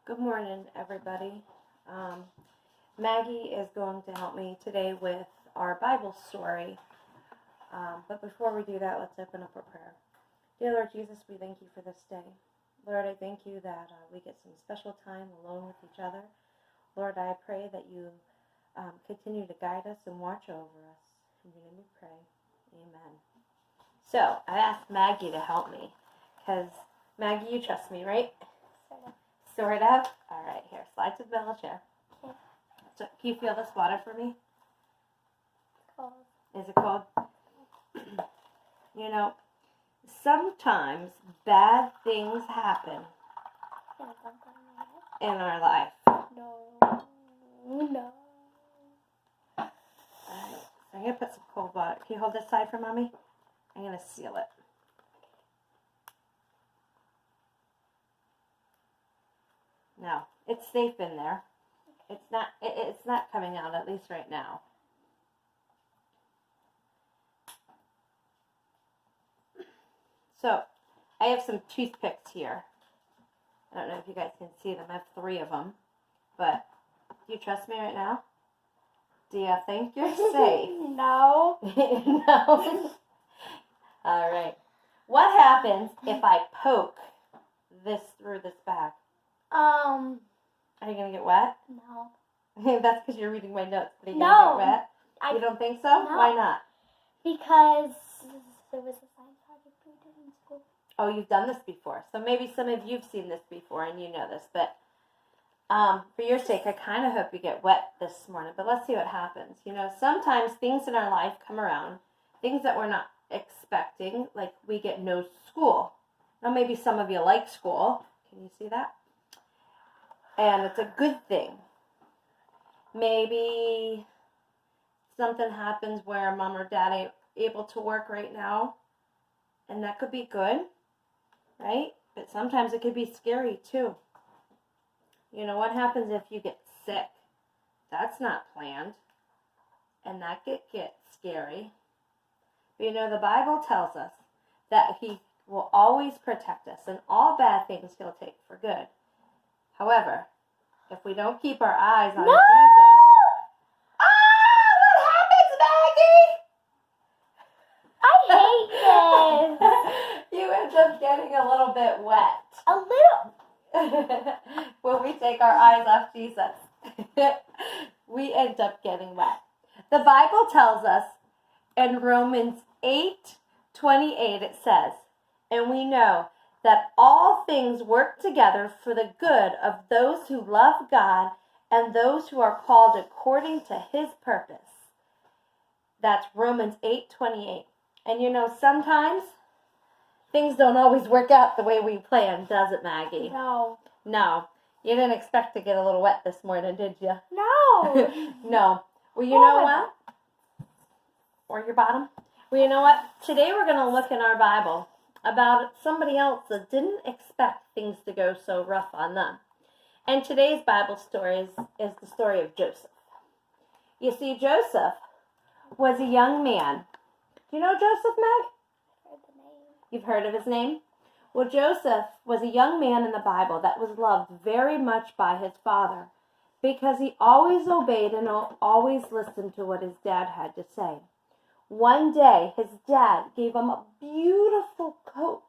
Good morning, everybody. Maggie is going to help me today with our Bible story. But before we do that, let's open up a prayer. Dear Lord Jesus, we thank you for this day. Lord, I thank you that we get some special time alone with each other. Lord, I pray that you continue to guide us and watch over us. In your name we pray. Amen. So, I asked Maggie to help me because, Maggie, you trust me, right? Sort of. All right, here. Slide to the middle chair. Okay. So, can you feel this water for me? Cold. Is it cold? You know, sometimes bad things happen in our life. No. All right. So I'm going to put some cold water. Can you hold this side for Mommy? I'm going to seal it. No, it's safe in there. It's not coming out, at least right now. So, I have some toothpicks here. I don't know if you guys can see them. I have 3 of them. But, do you trust me right now? Do you think you're safe? No. No? All right. What happens if I poke this through this bag? Are you going to get wet? No. That's because you're reading my notes. Are you No. going to get wet? You don't think so? No. Why not? Because there was a science project we did in school. Oh, you've done this before. So maybe some of you've seen this before and you know this. But for your sake, I kind of hope you get wet this morning. But let's see what happens. You know, sometimes things in our life come around, things that we're not expecting, like we get no school. Now, maybe some of you like school. Can you see that? And it's a good thing. Maybe something happens where mom or dad ain't able to work right now, and that could be good, right? But sometimes it could be scary too. You know, what happens if you get sick? That's not planned, and that could get scary. But you know, the Bible tells us that he will always protect us, and all bad things he'll take for good. However, if we don't keep our eyes on Jesus... What happens, Maggie? I hate this. You end up getting a little bit wet. A little. When we take our eyes off Jesus, we end up getting wet. The Bible tells us in Romans 8:28, it says, and we know that all things work together for the good of those who love God and those who are called according to his purpose. That's Romans 8:28. And you know, sometimes things don't always work out the way we planned, does it, Maggie? No. No. You didn't expect to get a little wet this morning, did you? No. No. Well, you know what? Or your bottom? Well, you know what? Today we're going to look in our Bible about somebody else that didn't expect things to go so rough on them. And today's Bible story is the story of Joseph. You see, Joseph was a young man. Do you know Joseph, Meg? You've heard of his name? Well, Joseph was a young man in the Bible that was loved very much by his father because he always obeyed and always listened to what his dad had to say. One day, his dad gave him a beautiful coat.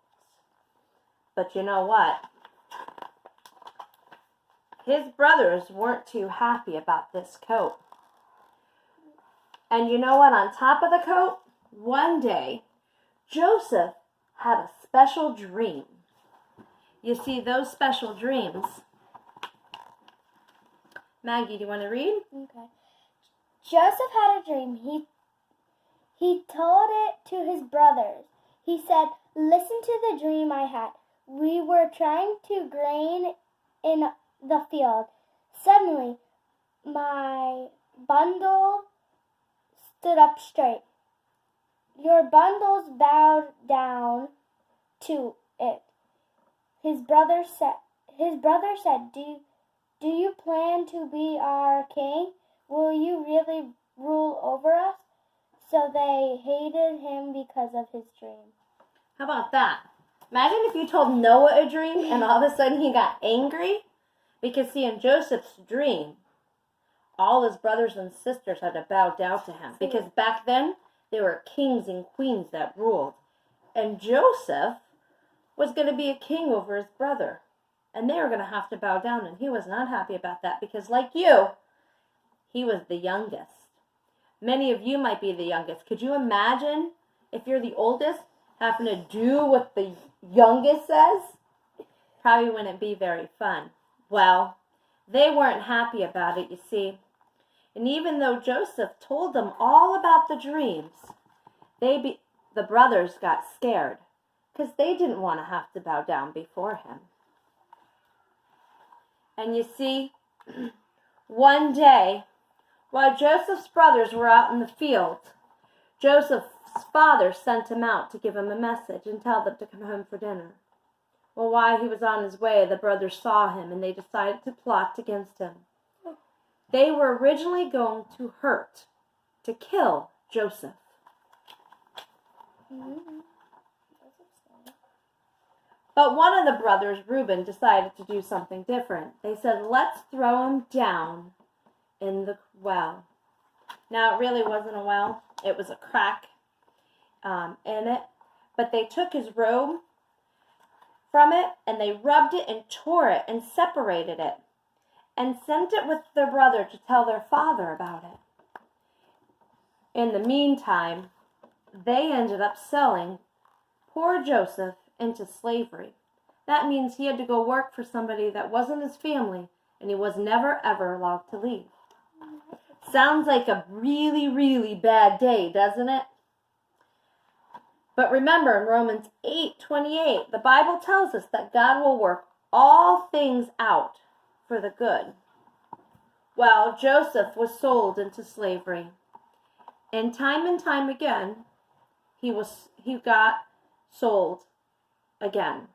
But you know what? His brothers weren't too happy about this coat. And you know what? On top of the coat, one day, Joseph had a special dream. You see, those special dreams... Maggie, do you want to read? Okay. Joseph had a dream. He told it to his brothers. He said, "Listen to the dream I had. We were trying to grain in the field. Suddenly, my bundle stood up straight. Your bundles bowed down to it." His brother said, Do you plan to be our king? Will you really rule over us?" So they hated him because of his dream. How about that? Imagine if you told Noah a dream and all of a sudden he got angry Because, see, in Joseph's dream, all his brothers and sisters had to bow down to him. Because back then, there were kings and queens that ruled. And Joseph was going to be a king over his brother. And they were going to have to bow down. And he was not happy about that because, like you, he was the youngest. Many of you might be the youngest. Could you imagine if you're the oldest having to do what the youngest says? Probably wouldn't be very fun. Well, they weren't happy about it, you see. And even though Joseph told them all about the dreams, the brothers got scared because they didn't want to have to bow down before him. And you see, one day, while Joseph's brothers were out in the field, Joseph's father sent him out to give him a message and tell them to come home for dinner. Well, while he was on his way, the brothers saw him and they decided to plot against him. They were originally going to kill Joseph. But one of the brothers, Reuben, decided to do something different. They said, let's throw him down in the well. Now, it really wasn't a well. It was a crack in it. But they took his robe from it, and they rubbed it and tore it and separated it and sent it with their brother to tell their father about it. In the meantime, they ended up selling poor Joseph into slavery. That means he had to go work for somebody that wasn't his family, and he was never, ever allowed to leave. Sounds like a really, really bad day, doesn't it? But remember, in Romans 8:28, the Bible tells us that God will work all things out for the good. Well, Joseph was sold into slavery. And time again, he got sold again.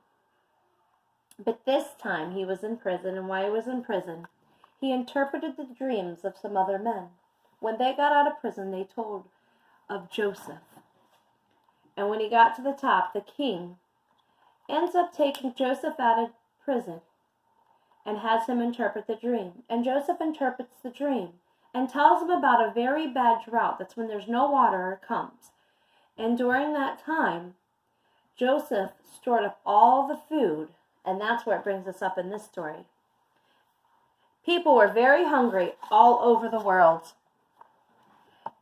But this time he was in prison, and while he was in prison, he interpreted the dreams of some other men. When they got out of prison, they told of Joseph. And when he got to the top, the king ends up taking Joseph out of prison and has him interpret the dream. And Joseph interprets the dream and tells him about a very bad drought. That's when there's no water comes. And during that time, Joseph stored up all the food, and that's where it brings us up in this story. People were very hungry all over the world.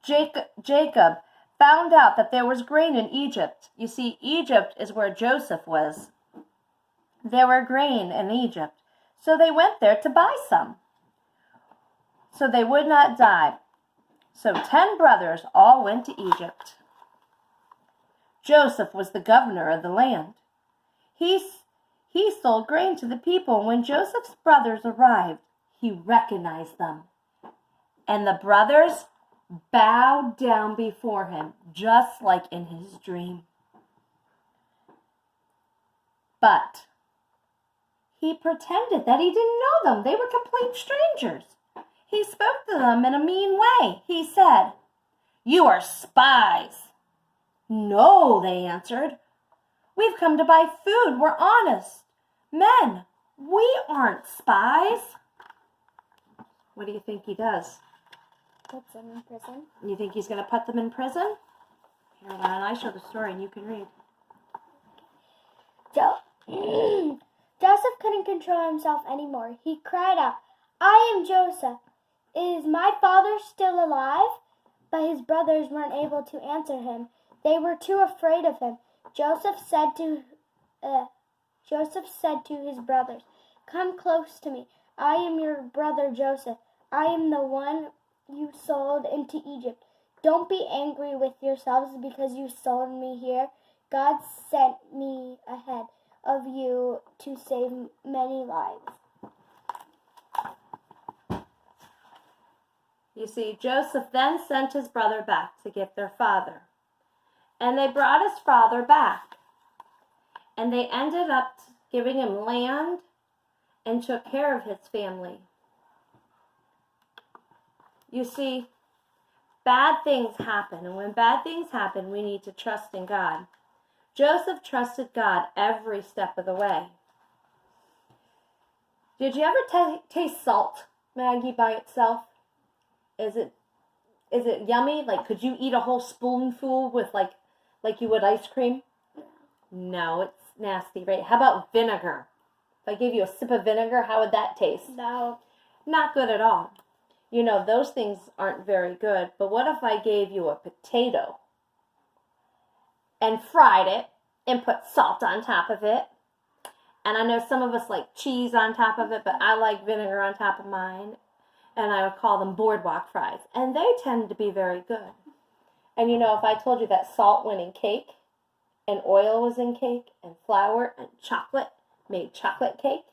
Jacob found out that there was grain in Egypt. You see, Egypt is where Joseph was. There were grain in Egypt, so they went there to buy some, so they would not die. So 10 brothers all went to Egypt. Joseph was the governor of the land. He sold grain to the people. When Joseph's brothers arrived, he recognized them. And the brothers bowed down before him, just like in his dream. But he pretended that he didn't know them. They were complete strangers. He spoke to them in a mean way. He said, "You are spies." "No," they answered. "We've come to buy food. We're honest men. We aren't spies." What do you think he does? Puts them in prison. You think he's going to put them in prison? Here, why don't I show the story and you can read. Joseph couldn't control himself anymore. He cried out, "I am Joseph. Is my father still alive?" But his brothers weren't able to answer him. They were too afraid of him. Joseph said to his brothers, "Come close to me. I am your brother Joseph. I am the one you sold into Egypt. Don't be angry with yourselves because you sold me here. God sent me ahead of you to save many lives." You see, Joseph then sent his brother back to get their father. And they brought his father back. And they ended up giving him land and took care of his family. You see, bad things happen. And when bad things happen, we need to trust in God. Joseph trusted God every step of the way. Did you ever taste salt, Maggie, by itself? Is it yummy? Like, could you eat a whole spoonful with like you would ice cream? No, it's nasty, right? How about vinegar? If I gave you a sip of vinegar, how would that taste? No. Not good at all. You know, those things aren't very good. But what if I gave you a potato and fried it and put salt on top of it? And I know some of us like cheese on top of it, but I like vinegar on top of mine. And I would call them boardwalk fries. And they tend to be very good. And you know, if I told you that salt went in cake, and oil was in cake, and flour and chocolate made chocolate cake,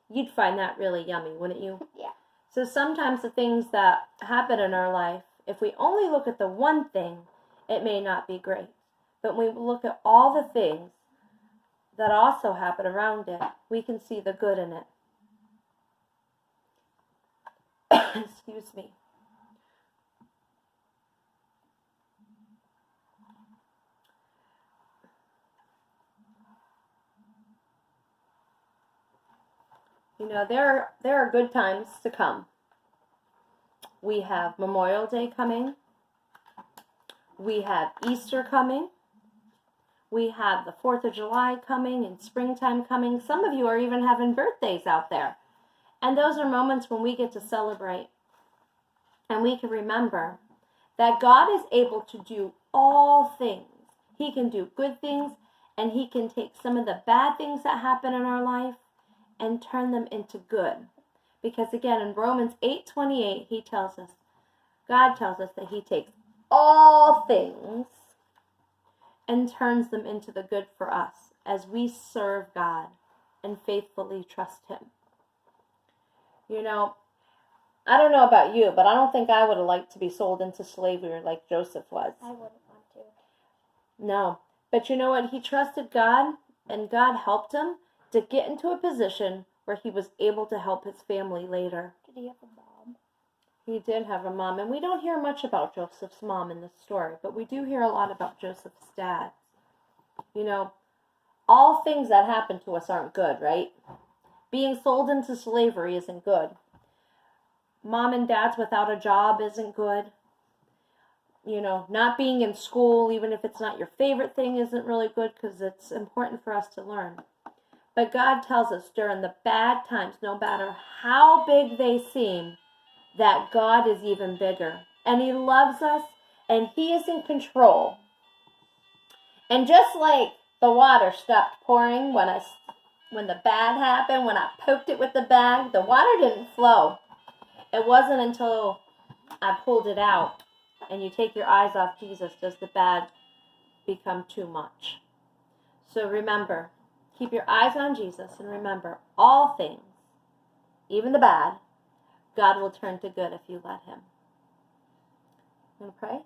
you'd find that really yummy, wouldn't you? Yeah. So sometimes the things that happen in our life, if we only look at the one thing, it may not be great. But when we look at all the things that also happen around it, we can see the good in it. Excuse me. You know, there are good times to come. We have Memorial Day coming. We have Easter coming. We have the 4th of July coming and springtime coming. Some of you are even having birthdays out there. And those are moments when we get to celebrate. And we can remember that God is able to do all things. He can do good things, and He can take some of the bad things that happen in our life and turn them into good. Because again, in Romans 8:28, God tells us that He takes all things and turns them into the good for us as we serve God and faithfully trust Him. You know, I don't know about you, but I don't think I would have liked to be sold into slavery like Joseph was. I wouldn't want to. No. But you know what? He trusted God, and God helped him to get into a position where he was able to help his family later. Did he have a mom? He did have a mom, and we don't hear much about Joseph's mom in this story, but we do hear a lot about Joseph's dad. You know, all things that happen to us aren't good, right? Being sold into slavery isn't good. Mom and dad's without a job isn't good. You know, not being in school, even if it's not your favorite thing, isn't really good because it's important for us to learn. But God tells us during the bad times, no matter how big they seem, that God is even bigger. And He loves us, and He is in control. And just like the water stopped pouring when the bad happened, when I poked it with the bag, the water didn't flow. It wasn't until I pulled it out and you take your eyes off Jesus does the bad become too much. So remember, keep your eyes on Jesus and remember all things, even the bad, God will turn to good if you let Him. You want to pray?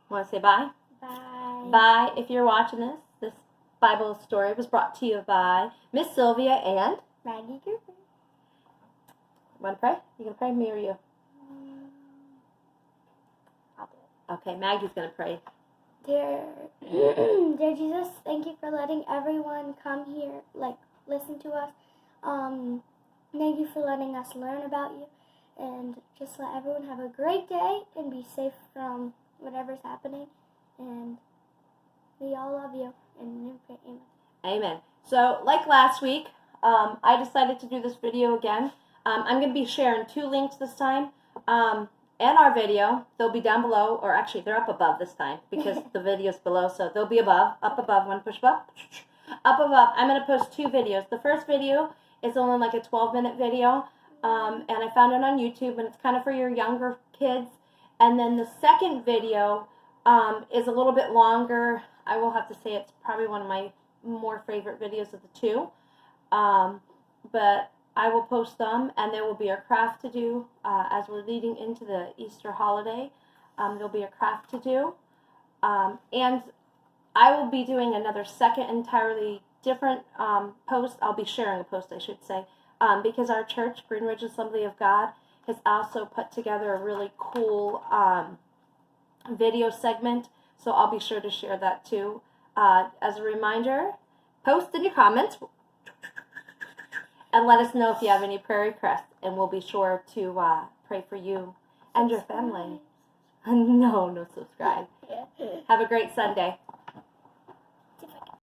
Want to say bye? Bye. Bye. If you're watching this Bible story was brought to you by Miss Sylvia and Maggie Cooper. Want to pray? You going to pray, me or you? I'll do it. Okay, Maggie's going to pray. Dear Jesus, thank you for letting everyone come here, listen to us. Thank you for letting us learn about you, and just let everyone have a great day and be safe from whatever's happening. And we all love you. And amen. Amen. So, like last week, I decided to do this video again. I'm going to be sharing 2 links this time. And our video, they'll be down below, or actually they're up above this time because the video's below, so they'll be above, up above, one push up above. I'm going to post 2 videos. The first video is only like a 12-minute video, and I found it on YouTube, and it's kind of for your younger kids. And then the second video is a little bit longer. I will have to say it's probably one of my more favorite videos of the 2, but I will post them, and there will be a craft to do as we're leading into the Easter holiday. There'll be a craft to do, and I will be doing another second entirely different post. I'll be sharing a post, I should say, because our church, Green Ridge Assembly of God, has also put together a really cool video segment, so I'll be sure to share that too. As a reminder, post in your comments. And let us know if you have any prayer requests, and we'll be sure to pray for you and your family. No subscribe. Yeah. Have a great Sunday.